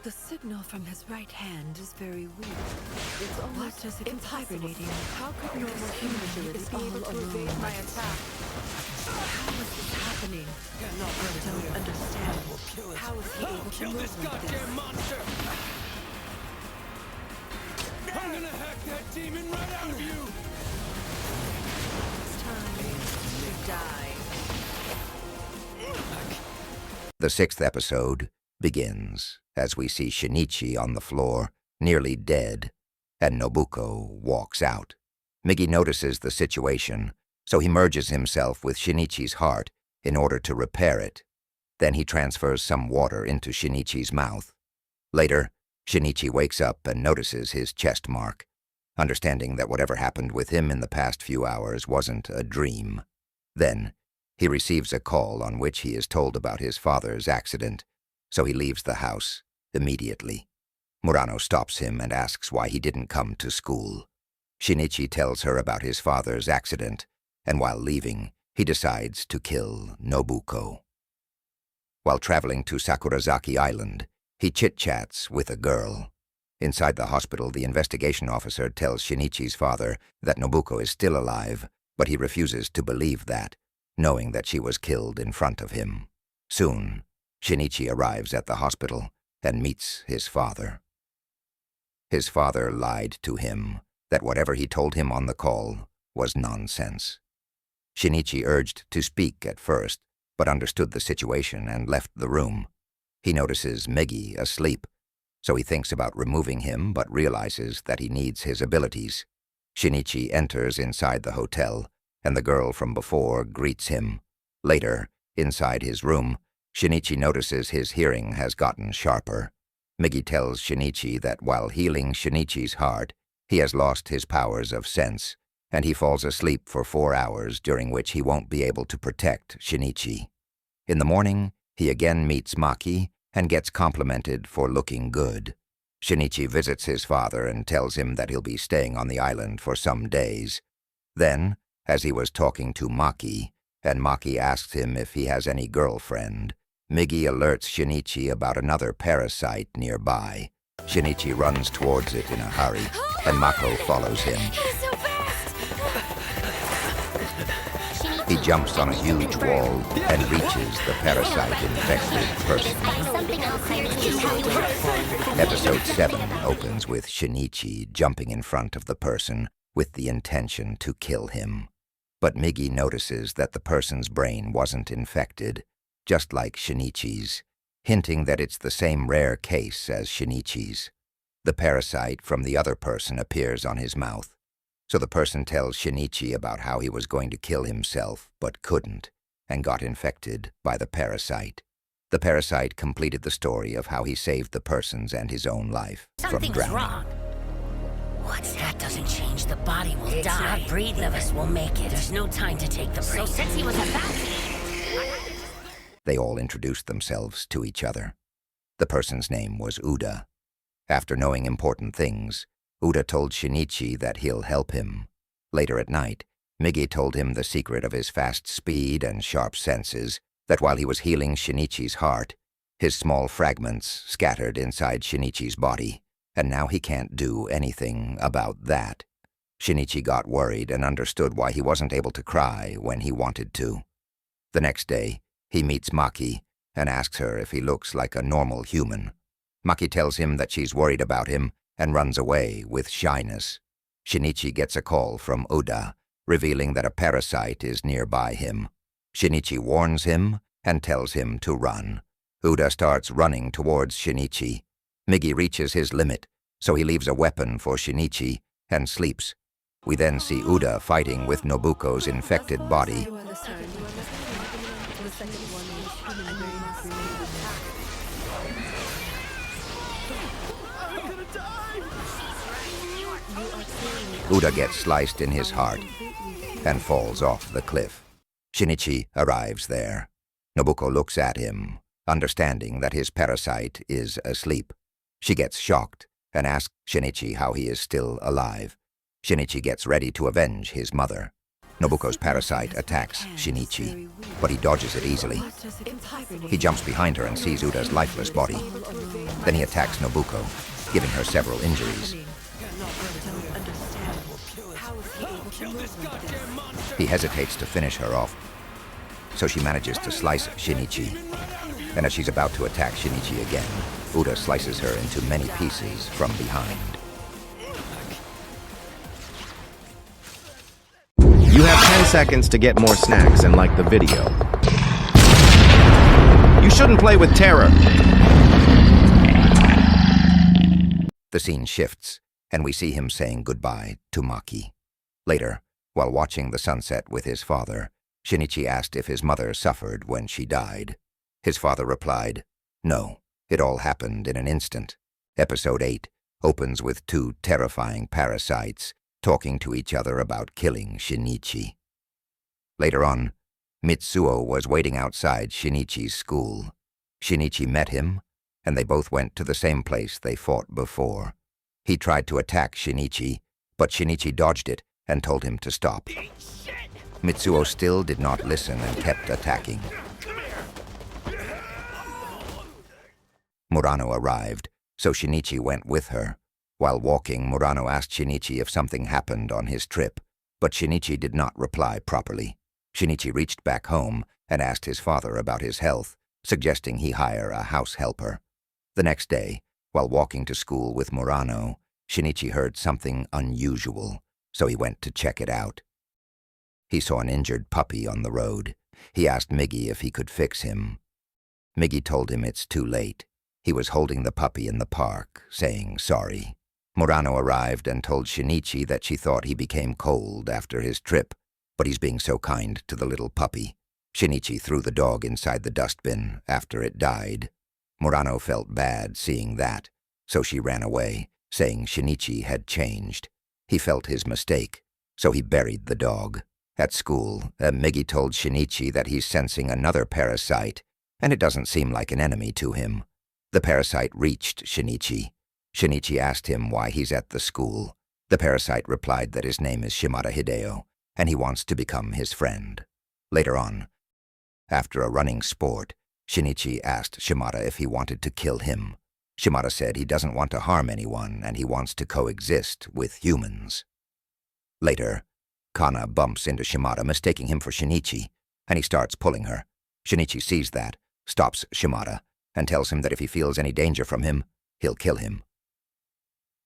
The signal from his right hand is very weak. It's almost as if it's hibernating. How could normal human ability be able to evade my attack? How is this happening? I don't understand. How is he able to move like this? Monster! I'm gonna hack that demon right out of you! It's time to die. The 6th episode begins as we see Shinichi on the floor, nearly dead, and Nobuko walks out. Migi notices the situation, so he merges himself with Shinichi's heart in order to repair it. Then he transfers some water into Shinichi's mouth. Later, Shinichi wakes up and notices his chest mark, understanding that whatever happened with him in the past few hours wasn't a dream. Then, he receives a call on which he is told about his father's accident, so he leaves the house immediately. Murano stops him and asks why he didn't come to school. Shinichi tells her about his father's accident, and while leaving, he decides to kill Nobuko. While traveling to Sakurazaki Island, he chit-chats with a girl. Inside the hospital, the investigation officer tells Shinichi's father that Nobuko is still alive, but he refuses to believe that, knowing that she was killed in front of him. Soon, Shinichi arrives at the hospital and meets his father. His father lied to him that whatever he told him on the call was nonsense. Shinichi urged to speak at first, but understood the situation and left the room. He notices Migi asleep, so he thinks about removing him but realizes that he needs his abilities. Shinichi enters inside the hotel, and the girl from before greets him. Later, inside his room, Shinichi notices his hearing has gotten sharper. Migi tells Shinichi that while healing Shinichi's heart, he has lost his powers of sense, and he falls asleep for 4 hours, during which he won't be able to protect Shinichi. In the morning, he again meets Maki and gets complimented for looking good. Shinichi visits his father and tells him that he'll be staying on the island for some days. Then, as he was talking to Maki, and Maki asks him if he has any girlfriend, Migi alerts Shinichi about another Parasyte nearby. Shinichi runs towards it in a hurry, and Mako follows him. He jumps on a huge wall and reaches the Parasyte-infected person. Episode 7 opens with Shinichi jumping in front of the person with the intention to kill him. But Migi notices that the person's brain wasn't infected, just like Shinichi's, hinting that it's the same rare case as Shinichi's. The parasite from the other person appears on his mouth, so the person tells Shinichi about how he was going to kill himself but couldn't, and got infected by the parasite. The parasite completed the story of how he saved the person's and his own life from drowning. Something's wrong. What's that? Doesn't change. The body will die. Not breathing. None of us will make it. There's no time to take the break. So since he was a vacuum. They all introduced themselves to each other. The person's name was Uda. After knowing important things, Uda told Shinichi that he'll help him. Later at night, Migi told him the secret of his fast speed and sharp senses, that while he was healing Shinichi's heart, his small fragments scattered inside Shinichi's body, and now he can't do anything about that. Shinichi got worried and understood why he wasn't able to cry when he wanted to. The next day, he meets Maki and asks her if he looks like a normal human. Maki tells him that she's worried about him and runs away with shyness. Shinichi gets a call from Uda, revealing that a parasite is nearby him. Shinichi warns him and tells him to run. Uda starts running towards Shinichi. Migi reaches his limit, so he leaves a weapon for Shinichi and sleeps. We then see Uda fighting with Nobuko's infected body. Uda gets sliced in his heart and falls off the cliff. Shinichi arrives there. Nobuko looks at him, understanding that his parasite is asleep. She gets shocked and asks Shinichi how he is still alive. Shinichi gets ready to avenge his mother. Nobuko's parasite attacks Shinichi, but he dodges it easily. He jumps behind her and sees Uda's lifeless body. Then he attacks Nobuko, giving her several injuries. He hesitates to finish her off, so she manages to slice Shinichi. And as she's about to attack Shinichi again, Uda slices her into many pieces from behind. You have 10 seconds to get more snacks and like the video. You shouldn't play with terror. The scene shifts, and we see him saying goodbye to Maki. Later, while watching the sunset with his father, Shinichi asked if his mother suffered when she died. His father replied, "No, it all happened in an instant." Episode 8 opens with two terrifying parasites talking to each other about killing Shinichi. Later on, Mitsuo was waiting outside Shinichi's school. Shinichi met him, and they both went to the same place they fought before. He tried to attack Shinichi, but Shinichi dodged it and told him to stop. Mitsuo still did not listen and kept attacking. Murano arrived, so Shinichi went with her. While walking, Murano asked Shinichi if something happened on his trip, but Shinichi did not reply properly. Shinichi reached back home and asked his father about his health, suggesting he hire a house helper. The next day, while walking to school with Murano, Shinichi heard something unusual, so he went to check it out. He saw an injured puppy on the road. He asked Migi if he could fix him. Migi told him it's too late. He was holding the puppy in the park, saying sorry. Murano arrived and told Shinichi that she thought he became cold after his trip, but he's being so kind to the little puppy. Shinichi threw the dog inside the dustbin after it died. Murano felt bad seeing that, so she ran away, saying Shinichi had changed. He felt his mistake, so he buried the dog. At school, Migi told Shinichi that he's sensing another parasite, and it doesn't seem like an enemy to him. The parasite reached Shinichi. Shinichi asked him why he's at the school. The parasite replied that his name is Shimada Hideo, and he wants to become his friend. Later on, after a running sport, Shinichi asked Shimada if he wanted to kill him. Shimada said he doesn't want to harm anyone and he wants to coexist with humans. Later, Kana bumps into Shimada, mistaking him for Shinichi, and he starts pulling her. Shinichi sees that, stops Shimada, and tells him that if he feels any danger from him, he'll kill him.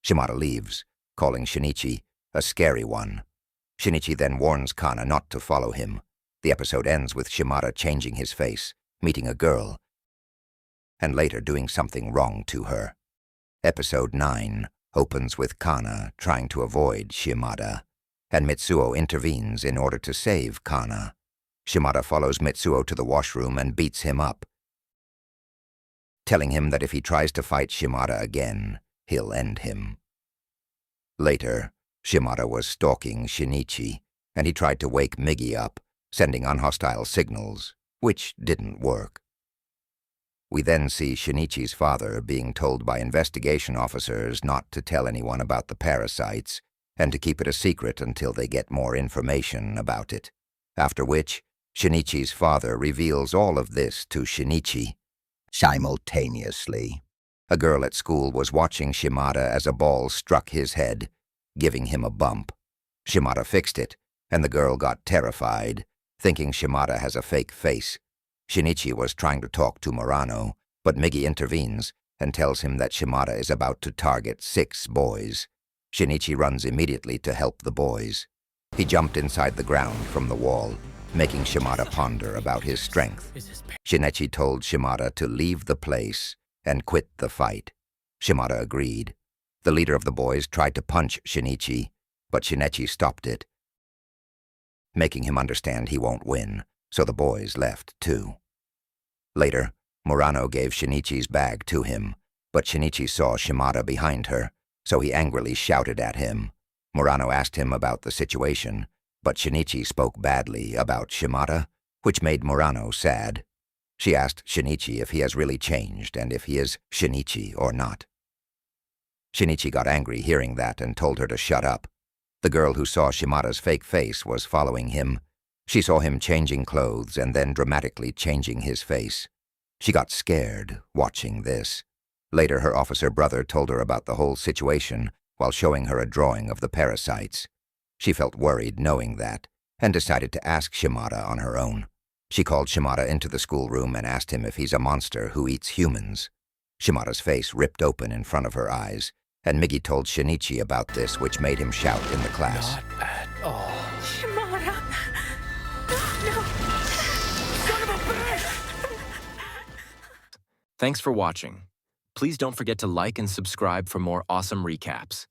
Shimada leaves, calling Shinichi a scary one. Shinichi then warns Kana not to follow him. The episode ends with Shimada changing his face, meeting a girl, and later doing something wrong to her. Episode 9 opens with Kana trying to avoid Shimada, and Mitsuo intervenes in order to save Kana. Shimada follows Mitsuo to the washroom and beats him up, telling him that if he tries to fight Shimada again, he'll end him. Later, Shimada was stalking Shinichi, and he tried to wake Migi up, sending unhostile signals, which didn't work. We then see Shinichi's father being told by investigation officers not to tell anyone about the parasites and to keep it a secret until they get more information about it, after which Shinichi's father reveals all of this to Shinichi simultaneously. A girl at school was watching Shimada as a ball struck his head, giving him a bump. Shimada fixed it, and the girl got terrified, thinking Shimada has a fake face. Shinichi was trying to talk to Murano, but Migi intervenes and tells him that Shimada is about to target 6 boys. Shinichi runs immediately to help the boys. He jumped inside the ground from the wall, making Shimada ponder about his strength. Shinichi told Shimada to leave the place and quit the fight. Shimada agreed. The leader of the boys tried to punch Shinichi, but Shinichi stopped it, making him understand he won't win, so the boys left too. Later, Murano gave Shinichi's bag to him, but Shinichi saw Shimada behind her, so he angrily shouted at him. Murano asked him about the situation, but Shinichi spoke badly about Shimada, which made Murano sad. She asked Shinichi if he has really changed and if he is Shinichi or not. Shinichi got angry hearing that and told her to shut up. The girl who saw Shimada's fake face was following him. She saw him changing clothes and then dramatically changing his face. She got scared watching this. Later, her officer brother told her about the whole situation while showing her a drawing of the parasites. She felt worried knowing that, and decided to ask Shimada on her own. She called Shimada into the schoolroom and asked him if he's a monster who eats humans. Shimada's face ripped open in front of her eyes, and Miggy told Shinichi about this, which made him shout in the class. Not at all. Shimada! No! Son of a bitch! Thanks for watching. Please don't forget to like and subscribe for more awesome recaps.